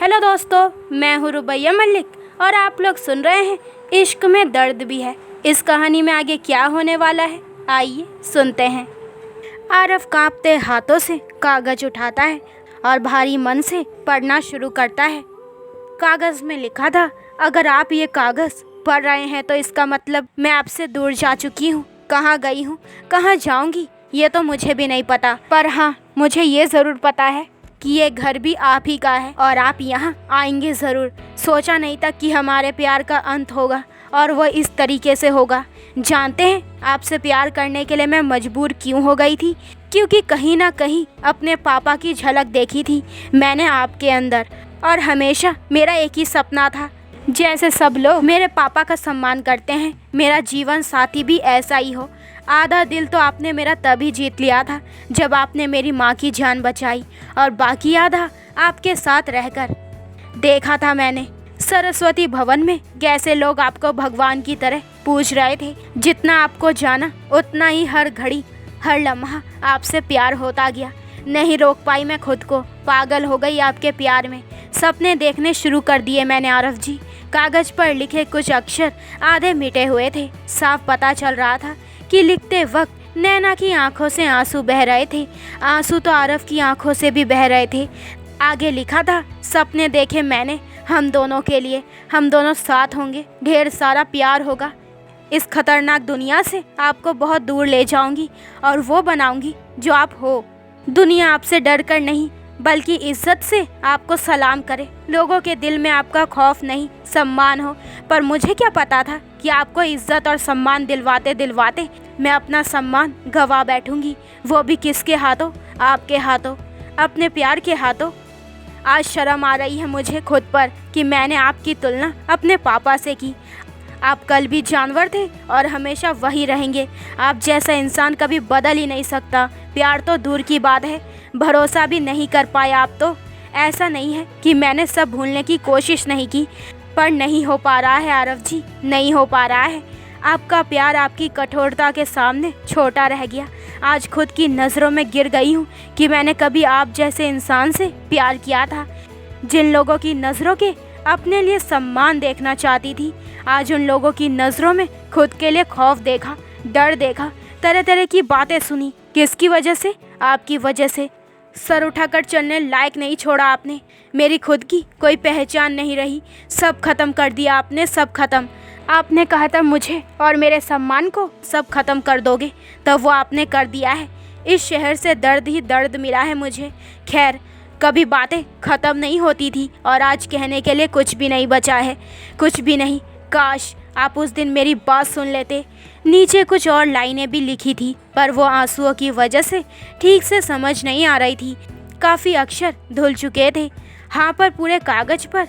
Hello दोस्तों, मैं हूँ रुबैया मलिक और आप लोग सुन रहे हैं इश्क में दर्द भी है। इस कहानी में आगे क्या होने वाला है, आइए सुनते हैं। आरव कांपते हाथों से कागज़ उठाता है और भारी मन से पढ़ना शुरू करता है। कागज़ में लिखा था, अगर आप ये कागज़ पढ़ रहे हैं तो इसका मतलब मैं आपसे दूर जा चुकी हूँ। कहाँ गई हूँ, कहाँ जाऊँगी, ये तो मुझे भी नहीं पता, पर हाँ मुझे ये ज़रूर पता है कि ये घर भी आप ही का है और आप यहाँ आएंगे ज़रूर। सोचा नहीं था कि हमारे प्यार का अंत होगा और वह इस तरीके से होगा। जानते हैं आपसे प्यार करने के लिए मैं मजबूर क्यों हो गई थी? क्योंकि कहीं ना कहीं अपने पापा की झलक देखी थी मैंने आपके अंदर, और हमेशा मेरा एक ही सपना था, जैसे सब लोग मेरे पापा का सम्मान करते हैं मेरा जीवन साथी भी ऐसा ही हो। आधा दिल तो आपने मेरा तभी जीत लिया था जब आपने मेरी माँ की जान बचाई, और बाकी आधा आपके साथ रहकर देखा था मैंने। सरस्वती भवन में कैसे लोग आपको भगवान की तरह पूज रहे थे। जितना आपको जाना उतना ही हर घड़ी हर लम्हा आपसे प्यार होता गया। नहीं रोक पाई मैं खुद को, पागल हो गई आपके प्यार में। सपने देखने शुरू कर दिए मैंने आरव जी। कागज़ पर लिखे कुछ अक्षर आधे मिटे हुए थे। साफ पता चल रहा था कि लिखते वक्त नैना की आंखों से आंसू बह रहे थे। आंसू तो आरव की आंखों से भी बह रहे थे। आगे लिखा था, सपने देखे मैंने हम दोनों के लिए, हम दोनों साथ होंगे, ढेर सारा प्यार होगा। इस खतरनाक दुनिया से आपको बहुत दूर ले जाऊंगी और वो बनाऊंगी जो आप हो। दुनिया आपसे डर कर नहीं बल्कि इज्जत से आपको सलाम करे। लोगों के दिल में आपका खौफ नहीं सम्मान हो। पर मुझे क्या पता था कि आपको इज्जत और सम्मान दिलवाते दिलवाते मैं अपना सम्मान गंवा बैठूंगी, वो भी किसके हाथों? आपके हाथों, अपने प्यार के हाथों। आज शर्म आ रही है मुझे खुद पर कि मैंने आपकी तुलना अपने पापा से की। आप कल भी जानवर थे और हमेशा वही रहेंगे। आप जैसा इंसान कभी बदल ही नहीं सकता। प्यार तो दूर की बात है, भरोसा भी नहीं कर पाए आप तो। ऐसा नहीं है कि मैंने सब भूलने की कोशिश नहीं की, पर नहीं हो पा रहा है आरव जी, नहीं हो पा रहा है। आपका प्यार आपकी कठोरता के सामने छोटा रह गया। आज खुद की नज़रों में गिर गई हूँ कि मैंने कभी आप जैसे इंसान से प्यार किया था, जिन लोगों की नज़रों के अपने लिए सम्मान देखना चाहती थी। आज उन लोगों की नज़रों में खुद के लिए खौफ देखा, डर देखा, तरह तरह की बातें सुनी। किसकी वजह से? आपकी वजह से। सर उठाकर चलने लायक नहीं छोड़ा आपने। मेरी खुद की कोई पहचान नहीं रही। सब खत्म कर दिया आपने, सब खत्म। आपने कहा था मुझे और मेरे सम्मान को सब खत्म कर दोगे, तब वो आपने कर दिया है। इस शहर से दर्द ही दर्द मिला है मुझे। खैर, कभी बातें ख़त्म नहीं होती थी और आज कहने के लिए कुछ भी नहीं बचा है, कुछ भी नहीं। काश आप उस दिन मेरी बात सुन लेते। नीचे कुछ और लाइनें भी लिखी थी, पर वो आंसुओं की वजह से ठीक से समझ नहीं आ रही थी। काफ़ी अक्षर धुल चुके थे। हाँ, पर पूरे कागज़ पर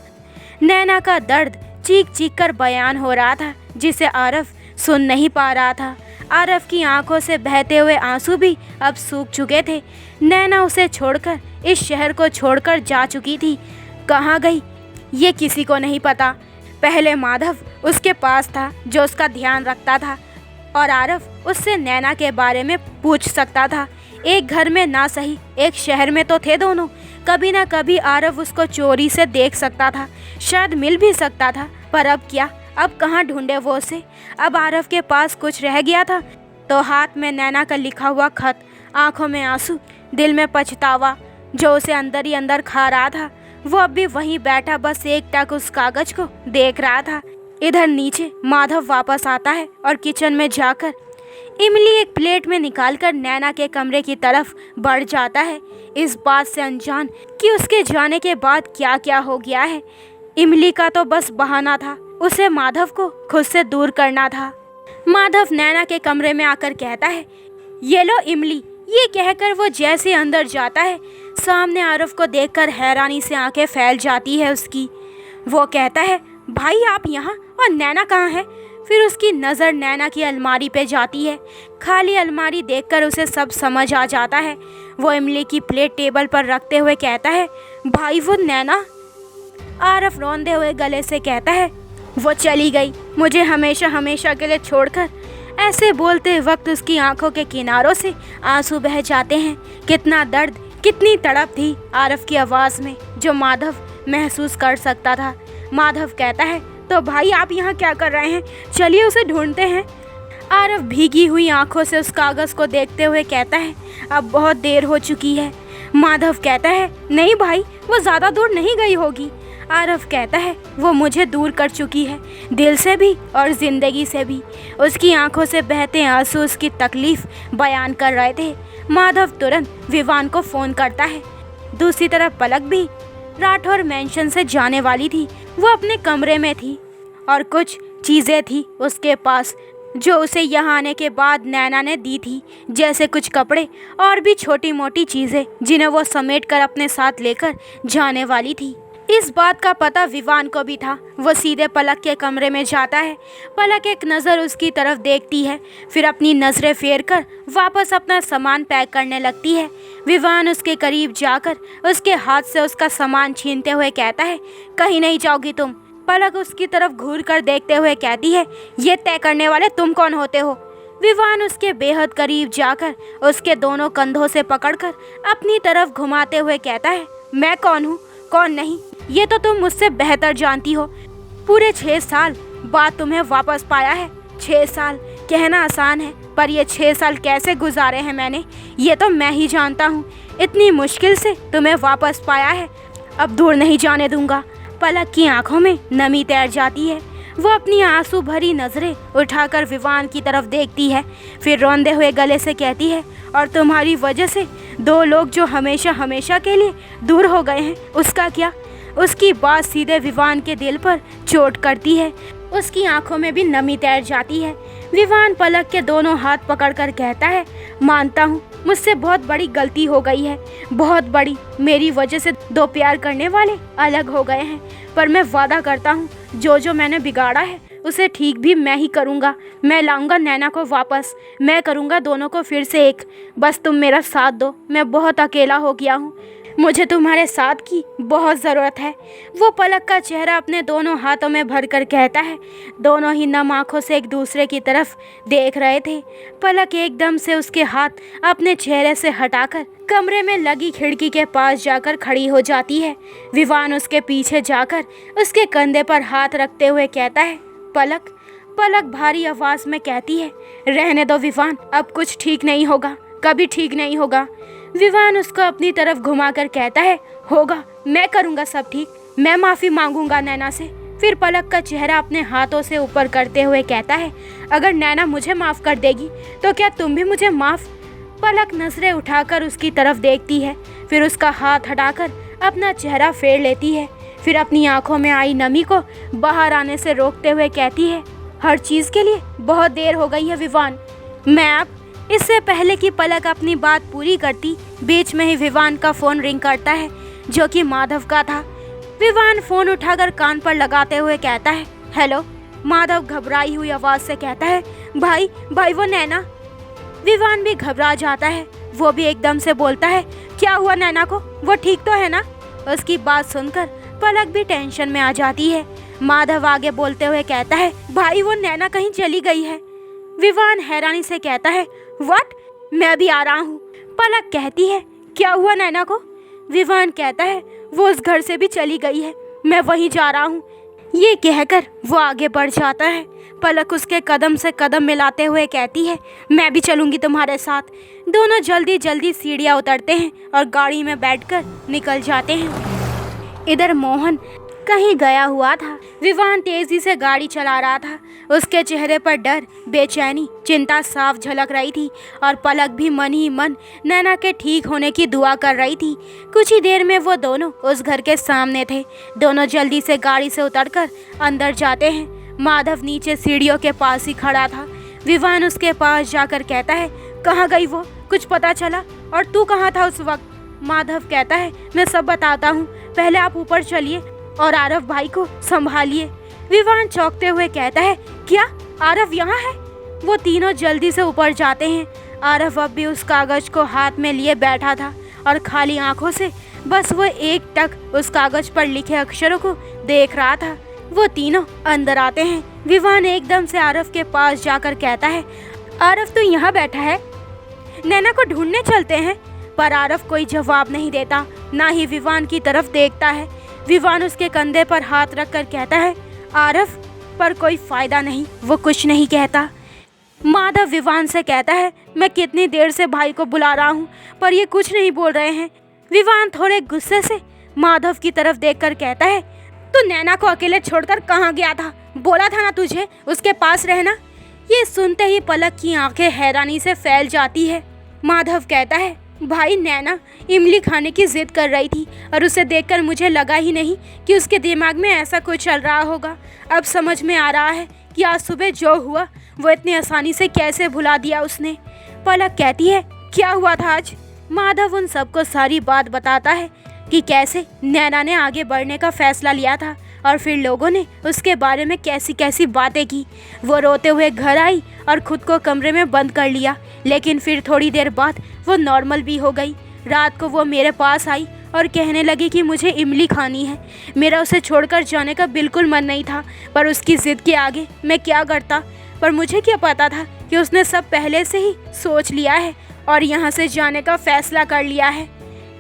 नैना का दर्द चीख चीख कर बयान हो रहा था, जिसे आरव सुन नहीं पा रहा था। आरव की आंखों से बहते हुए आंसू भी अब सूख चुके थे। नैना उसे छोड़कर, इस शहर को छोड़कर जा चुकी थी। कहाँ गई ये किसी को नहीं पता। पहले माधव उसके पास था जो उसका ध्यान रखता था, और आरव उससे नैना के बारे में पूछ सकता था। एक घर में ना सही एक शहर में तो थे दोनों। कभी ना कभी आरव उसको चोरी से देख सकता था, शायद मिल भी सकता था। पर अब क्या? अब कहाँ ढूंढे वो उसे? अब आरव के पास कुछ रह गया था तो हाथ में नैना का लिखा हुआ खत, आंखों में आंसू, दिल में पछतावा जो उसे अंदर ही अंदर खा रहा था। वो अब भी वहीं बैठा बस एकटक उस कागज को देख रहा था। इधर नीचे माधव वापस आता है और किचन में जाकर इमली एक प्लेट में निकालकर नैना के कमरे की तरफ बढ़ जाता है, इस बात से अनजान कि उसके जाने के बाद क्या क्या हो गया है। इमली का तो बस बहाना था, उसे माधव को खुद से दूर करना था। माधव नैना के कमरे में आकर कहता है, ये लो इमली। ये कहकर वो जैसे अंदर जाता है, सामने आरव को देखकर हैरानी से आंखें फैल जाती है उसकी। वो कहता है, भाई आप यहाँ, और नैना कहाँ है? फिर उसकी नज़र नैना की अलमारी पे जाती है। खाली अलमारी देखकर उसे सब समझ आ जाता है। वो इमली की प्लेट टेबल पर रखते हुए कहता है, भाई वो नैना? आरव रोंदे हुए गले से कहता है, वो चली गई, मुझे हमेशा हमेशा के लिए छोड़कर। ऐसे बोलते वक्त उसकी आंखों के किनारों से आंसू बह जाते हैं। कितना दर्द, कितनी तड़प थी आरव की आवाज़ में, जो माधव महसूस कर सकता था। माधव कहता है, तो भाई आप यहाँ क्या कर रहे हैं? चलिए उसे ढूंढते हैं। आरव भीगी हुई आंखों से उस कागज़ को देखते हुए कहता है, अब बहुत देर हो चुकी है। माधव कहता है, नहीं भाई, वो ज़्यादा दूर नहीं गई होगी। आरव कहता है, वो मुझे दूर कर चुकी है, दिल से भी और ज़िंदगी से भी। उसकी आंखों से बहते आंसू उसकी तकलीफ़ बयान कर रहे थे। माधव तुरंत विवान को फ़ोन करता है। दूसरी तरफ पलक भी राठौर मैंशन से जाने वाली थी। वो अपने कमरे में थी और कुछ चीज़ें थी उसके पास जो उसे यहाँ आने के बाद नैना ने दी थी, जैसे कुछ कपड़े और भी छोटी मोटी चीज़ें जिन्हें वो समेट कर अपने साथ लेकर जाने वाली थी। इस बात का पता विवान को भी था। वो सीधे पलक के कमरे में जाता है। पलक एक नज़र उसकी तरफ देखती है, फिर अपनी नज़रें फेर कर वापस अपना सामान पैक करने लगती है। विवान उसके करीब जाकर उसके हाथ से उसका सामान छीनते हुए कहता है, कहीं नहीं जाओगी तुम। पलक उसकी तरफ घूर कर देखते हुए कहती है, ये तय करने वाले तुम कौन होते हो? विवान उसके बेहद करीब जाकर उसके दोनों कंधों से पकड़कर अपनी तरफ घुमाते हुए कहता है, मैं कौन हूँ कौन नहीं ये तो तुम मुझसे बेहतर जानती हो। पूरे 6 साल बाद तुम्हें वापस पाया है। 6 साल कहना आसान है, पर ये 6 साल कैसे गुजारे हैं मैंने, ये तो मैं ही जानता हूँ। इतनी मुश्किल से तुम्हें वापस पाया है, अब दूर नहीं जाने दूंगा। पलक की आंखों में नमी तैर जाती है। वो अपनी आंसू भरी नज़रें उठाकर विवान की तरफ देखती है, फिर रोंदे हुए गले से कहती है, और तुम्हारी वजह से 2 लोग जो हमेशा हमेशा के लिए दूर हो गए हैं, उसका क्या? उसकी बात सीधे विवान के दिल पर चोट करती है। उसकी आंखों में भी नमी तैर जाती है। विवान पलक के दोनों हाथ पकड़कर कहता है, मानता हूँ मुझसे बहुत बड़ी गलती हो गई है, बहुत बड़ी। मेरी वजह से 2 प्यार करने वाले अलग हो गए हैं, पर मैं वादा करता हूँ जो मैंने बिगाड़ा है उसे ठीक भी मैं ही करूँगा। मैं लाऊंगा नैना को वापस, मैं करूँगा दोनों को फिर से एक। बस तुम मेरा साथ दो, मैं बहुत अकेला हो गया हूँ, मुझे तुम्हारे साथ की बहुत ज़रूरत है। वो पलक का चेहरा अपने दोनों हाथों में भरकर कहता है। दोनों ही नम आँखों से एक दूसरे की तरफ देख रहे थे। पलक एकदम से उसके हाथ अपने चेहरे से हटाकर कमरे में लगी खिड़की के पास जाकर खड़ी हो जाती है। विवान उसके पीछे जाकर उसके कंधे पर हाथ रखते हुए कहता है, पलक। पलक भारी आवाज़ में कहती है, रहने दो विवान, अब कुछ ठीक नहीं होगा, कभी ठीक नहीं होगा। विवान उसको अपनी तरफ घुमाकर कहता है, होगा, मैं करूँगा सब ठीक, मैं माफ़ी मांगूंगा नैना से। फिर पलक का चेहरा अपने हाथों से ऊपर करते हुए कहता है, अगर नैना मुझे माफ़ कर देगी तो क्या तुम भी मुझे माफ़? पलक नजरें उठाकर उसकी तरफ देखती है, फिर उसका हाथ हटाकर अपना चेहरा फेर लेती है, फिर अपनी आंखों में आई नमी को बाहर आने से रोकते हुए कहती है, हर चीज़ के लिए बहुत देर हो गई है विवान। मैं अब इससे पहले कि पलक अपनी बात पूरी करती, बीच में ही विवान का फ़ोन रिंग करता है, जो कि माधव का था। विवान फ़ोन उठाकर कान पर लगाते हुए कहता है, हेलो। माधव घबराई हुई आवाज़ से कहता है, भाई वो नैना। विवान भी घबरा जाता है। वो भी एकदम से बोलता है, क्या हुआ नैना को, वो ठीक तो है ना? उसकी बात सुनकर पलक भी टेंशन में आ जाती है। माधव आगे बोलते हुए कहता है, भाई वो नैना कहीं चली गई है। विवान हैरानी से कहता है, व्हाट? मैं भी आ रहा हूँ। पलक कहती है, क्या हुआ नैना को? विवान कहता है, वो उस घर से भी चली गई है, मैं वहीं जा रहा हूँ। ये कहकर वो आगे बढ़ जाता है। पलक उसके कदम से कदम मिलाते हुए कहती है, मैं भी चलूँगी तुम्हारे साथ। दोनों जल्दी जल्दी सीढ़ियाँ उतरते हैं और गाड़ी में बैठकर निकल जाते हैं। इधर मोहन कहीं गया हुआ था। विवान तेजी से गाड़ी चला रहा था। उसके चेहरे पर डर, बेचैनी, चिंता साफ झलक रही थी और पलक भी मन ही मन नैना के ठीक होने की दुआ कर रही थी। कुछ ही देर में वो दोनों उस घर के सामने थे। दोनों जल्दी से गाड़ी से उतरकर अंदर जाते हैं। माधव नीचे सीढ़ियों के पास ही खड़ा था। विवान उसके पास जाकर कहता है, कहाँ गई वो, कुछ पता चला? और तू कहाँ था उस वक्त? माधव कहता है, मैं सब बताता हूँ, पहले आप ऊपर चलिए और आरव भाई को संभालिए। विवान चौंकते हुए कहता है, क्या आरव यहाँ है? वो तीनों जल्दी से ऊपर जाते हैं। आरव अब भी उस कागज को हाथ में लिए बैठा था और खाली आंखों से बस वो एक टक उस कागज पर लिखे अक्षरों को देख रहा था। वो तीनों अंदर आते हैं। विवान एकदम से आरव के पास जाकर कहता है, आरव तो यहाँ बैठा है, नैना को ढूंढने चलते हैं। पर आरव कोई जवाब नहीं देता, ना ही विवान की तरफ देखता है। विवान उसके कंधे पर हाथ रखकर कहता है, आरव, पर कोई फायदा नहीं, वो कुछ नहीं कहता। माधव विवान से कहता है, मैं कितनी देर से भाई को बुला रहा हूँ पर ये कुछ नहीं बोल रहे हैं। विवान थोड़े गुस्से से माधव की तरफ देखकर कहता है, तू नैना को अकेले छोड़कर कहाँ गया था? बोला था ना तुझे उसके पास रहना। ये सुनते ही पलक की आंखें हैरानी से फैल जाती है। माधव कहता है, भाई नैना इमली खाने की जिद कर रही थी और उसे देखकर मुझे लगा ही नहीं कि उसके दिमाग में ऐसा कुछ चल रहा होगा। अब समझ में आ रहा है कि आज सुबह जो हुआ वो इतनी आसानी से कैसे भुला दिया उसने। पलक कहती है, क्या हुआ था आज? माधव उन सबको सारी बात बताता है कि कैसे नैना ने आगे बढ़ने का फैसला लिया था और फिर लोगों ने उसके बारे में कैसी कैसी बातें की। वो रोते हुए घर आई और खुद को कमरे में बंद कर लिया, लेकिन फिर थोड़ी देर बाद वो नॉर्मल भी हो गई। रात को वो मेरे पास आई और कहने लगी कि मुझे इमली खानी है। मेरा उसे छोड़कर जाने का बिल्कुल मन नहीं था, पर उसकी ज़िद के आगे मैं क्या करता। पर मुझे क्या पता था कि उसने सब पहले से ही सोच लिया है और यहाँ से जाने का फैसला कर लिया है।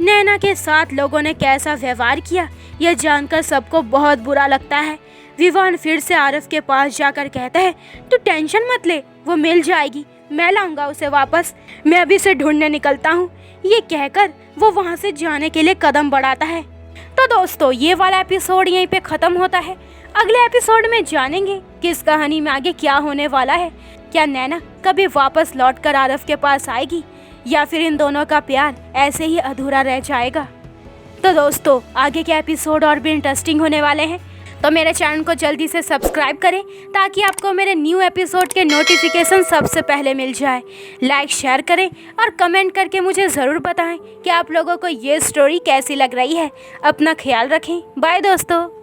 नैना के साथ लोगों ने कैसा व्यवहार किया यह जानकर सबको बहुत बुरा लगता है। विवान फिर से आरव के पास जाकर कहता है, तू टेंशन मत ले, वो मिल जाएगी, मैं लाऊंगा उसे वापस, मैं अभी से ढूंढने निकलता हूँ। ये कहकर वो वहाँ से जाने के लिए कदम बढ़ाता है। तो दोस्तों, ये वाला एपिसोड यहीं पे ख़त्म होता है। अगले एपिसोड में जानेंगे कि इस कहानी में आगे क्या होने वाला है। क्या नैना कभी वापस लौटकर आरव के पास आएगी या फिर इन दोनों का प्यार ऐसे ही अधूरा रह जाएगा? तो दोस्तों, आगे के एपिसोड और भी इंटरेस्टिंग होने वाले हैं, तो मेरे चैनल को जल्दी से सब्सक्राइब करें ताकि आपको मेरे न्यू एपिसोड के नोटिफिकेशन सबसे पहले मिल जाए। लाइक शेयर करें और कमेंट करके मुझे ज़रूर बताएं कि आप लोगों को ये स्टोरी कैसी लग रही है। अपना ख्याल रखें। बाय दोस्तों।